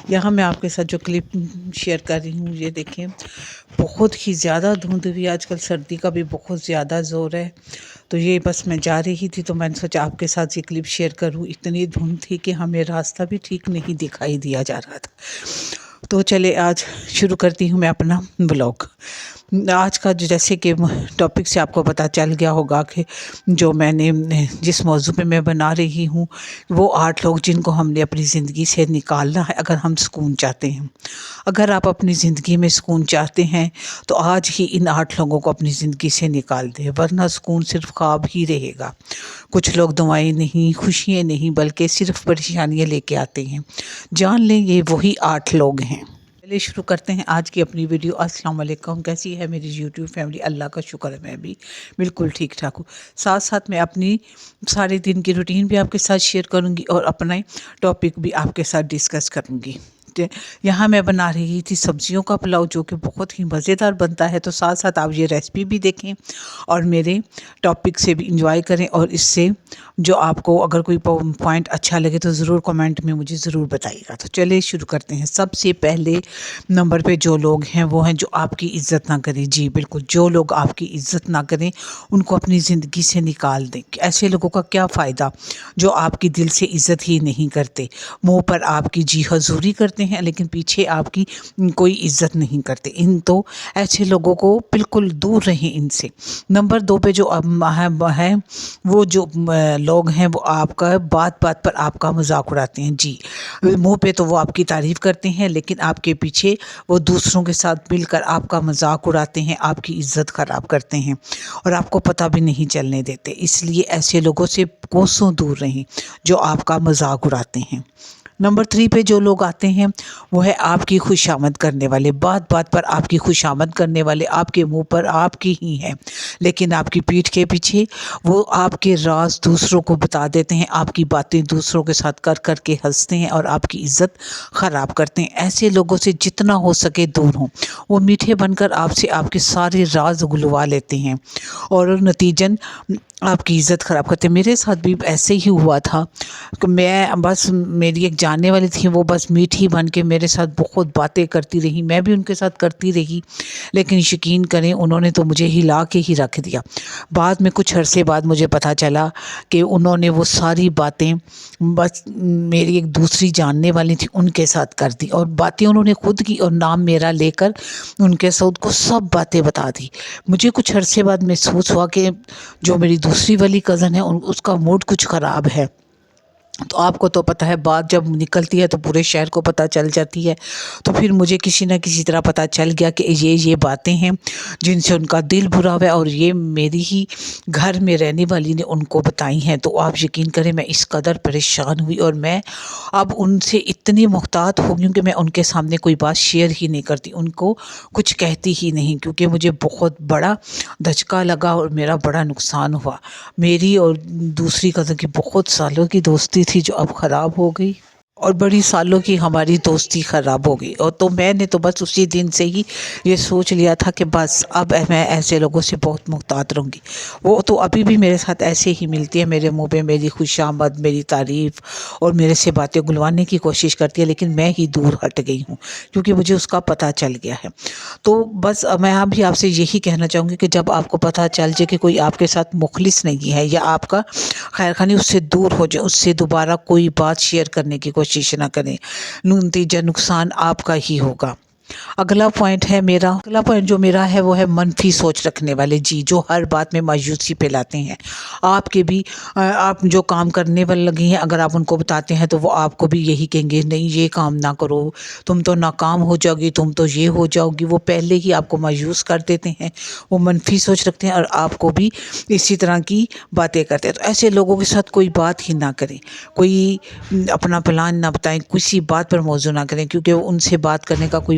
یہاں میں آپ کے ساتھ جو کلپ شیئر کر رہی ہوں یہ دیکھیں، بہت ہی زیادہ دھند ہوئی، آج کل سردی کا بھی بہت زیادہ زور ہے۔ تو یہ بس میں جا رہی تھی تو میں نے سوچا آپ کے ساتھ یہ کلپ شیئر کروں۔ اتنی دھند تھی کہ ہمیں راستہ بھی ٹھیک نہیں دکھائی دیا جا رہا تھا۔ تو چلے آج شروع کرتی ہوں میں اپنا بلاگ۔ آج کا جیسے کہ ٹاپک سے آپ کو پتہ چل گیا ہوگا کہ جو میں نے جس موضوع پہ میں بنا رہی ہوں وہ 8 لوگ جن کو ہم نے اپنی زندگی سے نکالنا ہے اگر ہم سکون چاہتے ہیں۔ اگر آپ اپنی زندگی میں سکون چاہتے ہیں تو آج ہی ان 8 لوگوں کو اپنی زندگی سے نکال دیں، ورنہ سکون صرف خواب ہی رہے گا۔ کچھ لوگ دعائیں نہیں، خوشیاں نہیں، بلکہ صرف پریشانیاں لے کے آتے ہیں۔ جان لیں یہ وہی 8 لوگ ہیں۔ چلیے شروع کرتے ہیں آج کی اپنی ویڈیو۔ السلام علیکم، کیسی ہے میری یوٹیوب فیملی؟ اللہ کا شکر ہے میں بھی بالکل ٹھیک ٹھاک ہوں۔ ساتھ ساتھ میں اپنی سارے دن کی روٹین بھی آپ کے ساتھ شیئر کروں گی اور اپنا ٹاپک بھی آپ کے ساتھ ڈسکس کروں گی۔ یہاں میں بنا رہی تھی سبزیوں کا پلاؤ جو کہ بہت ہی مزیدار بنتا ہے، تو ساتھ ساتھ آپ یہ ریسپی بھی دیکھیں اور میرے ٹاپک سے بھی انجوائے کریں، اور اس سے جو آپ کو اگر کوئی پوائنٹ اچھا لگے تو ضرور کمنٹ میں مجھے ضرور بتائیے گا۔ تو چلیے شروع کرتے ہیں۔ سب سے پہلے نمبر پہ جو لوگ ہیں وہ ہیں جو آپ کی عزت نہ کریں۔ جی بالکل، جو لوگ آپ کی عزت نہ کریں ان کو اپنی زندگی سے نکال دیں۔ ایسے لوگوں کا کیا فائدہ جو آپ کی دل سے عزت ہی نہیں کرتے، منہ پر آپ کی جی حضوری کرتے ہیں لیکن پیچھے آپ کی کوئی عزت نہیں کرتے۔ تو ایسے لوگوں کو بالکل دور رہیں ان سے۔ نمبر 2 پہ جو ہے وہ جو لوگ ہیں وہ آپ کا بات بات پر آپ کا مذاق اڑاتے ہیں۔ جی، منہ پہ تو وہ آپ کی تعریف کرتے ہیں لیکن آپ کے پیچھے وہ دوسروں کے ساتھ مل کر آپ کا مذاق اڑاتے ہیں، آپ کی عزت خراب کرتے ہیں اور آپ کو پتہ بھی نہیں چلنے دیتے۔ اس لیے ایسے لوگوں سے کوسوں دور رہیں جو آپ کا مذاق اڑاتے ہیں۔ نمبر 3 پہ جو لوگ آتے ہیں وہ ہے آپ کی خوشامد کرنے والے۔ بات بات پر آپ کی خوشامد کرنے والے، آپ کے منہ پر آپ کی ہی ہیں لیکن آپ کی پیٹھ کے پیچھے وہ آپ کے راز دوسروں کو بتا دیتے ہیں، آپ کی باتیں دوسروں کے ساتھ کر کر کے ہنستے ہیں اور آپ کی عزت خراب کرتے ہیں۔ ایسے لوگوں سے جتنا ہو سکے دور ہوں۔ وہ میٹھے بن کر آپ سے آپ کے سارے راز گلوا لیتے ہیں اور نتیجن آپ کی عزت خراب کرتے ہیں۔ میرے ساتھ بھی ایسے ہی ہوا تھا کہ میری ایک جاننے والی تھی، وہ بس میٹھی بن کے میرے ساتھ بہت باتیں کرتی رہی، میں بھی ان کے ساتھ کرتی رہی، لیکن یقین کریں انہوں نے تو مجھے ہلا کے ہی رکھ دیا۔ بعد میں کچھ عرصے بعد مجھے پتہ چلا کہ انہوں نے وہ ساری باتیں بس میری ایک دوسری جاننے والی تھی ان کے ساتھ کر دی، اور باتیں انہوں نے خود کی اور نام میرا لے کر ان کے ساتھ کو سب باتیں بتا دی۔ مجھے کچھ عرصے بعد محسوس ہوا کہ جو میری دوسری والی کزن ہے اس کا موڈ کچھ خراب ہے۔ تو آپ کو تو پتہ ہے بات جب نکلتی ہے تو پورے شہر کو پتہ چل جاتی ہے۔ تو پھر مجھے کسی نہ کسی طرح پتہ چل گیا کہ یہ باتیں ہیں جن سے ان کا دل برا ہوا ہے اور یہ میری ہی گھر میں رہنے والی نے ان کو بتائی ہیں۔ تو آپ یقین کریں میں اس قدر پریشان ہوئی اور میں اب ان سے اتنی محتاط ہو گئی ہوں کہ میں ان کے سامنے کوئی بات شیئر ہی نہیں کرتی، ان کو کچھ کہتی ہی نہیں، کیونکہ مجھے بہت بڑا دھچکا لگا اور میرا بڑا نقصان ہوا۔ میری اور دوسری کزن کی بہت سالوں کی دوستی تھی جو اب خراب ہو گئی، اور بڑی سالوں کی ہماری دوستی خراب ہو گئی۔ اور تو میں نے تو بس اسی دن سے ہی یہ سوچ لیا تھا کہ بس اب میں ایسے لوگوں سے بہت محتاط رہوں گی۔ وہ تو ابھی بھی میرے ساتھ ایسے ہی ملتی ہے، میرے منہ پہ میری خوش آمد، میری تعریف اور میرے سے باتیں گلوانے کی کوشش کرتی ہے، لیکن میں ہی دور ہٹ گئی ہوں کیونکہ مجھے اس کا پتہ چل گیا ہے۔ تو بس میں ابھی آپ سے یہی کہنا چاہوں گی کہ جب آپ کو پتہ چل جائے کہ کوئی آپ کے ساتھ مخلص نہیں ہے یا آپ کا خیر خواہ اس سے دور ہو جائے، اس سے دوبارہ کوئی بات شیئر کرنے کی کوشش نہ کریں، نتیجہ نقصان آپ کا ہی ہوگا۔ اگلا پوائنٹ جو میرا ہے وہ ہے منفی سوچ رکھنے والے۔ جی، جو ہر بات میں مایوسی پھیلاتے ہیں۔ آپ جو کام کرنے والے لگے ہیں اگر آپ ان کو بتاتے ہیں تو وہ آپ کو بھی یہی کہیں گے، نہیں یہ کام نہ کرو، تم تو ناکام ہو جاؤ گی، تم تو یہ ہو جاؤ گی۔ وہ پہلے ہی آپ کو مایوس کر دیتے ہیں، وہ منفی سوچ رکھتے ہیں اور آپ کو بھی اسی طرح کی باتیں کرتے ہیں۔ تو ایسے لوگوں کے ساتھ کوئی بات ہی نہ کریں، کوئی اپنا پلان نہ بتائیں، کسی بات پر موضوع نہ کریں، کیونکہ ان سے بات کرنے کا کوئی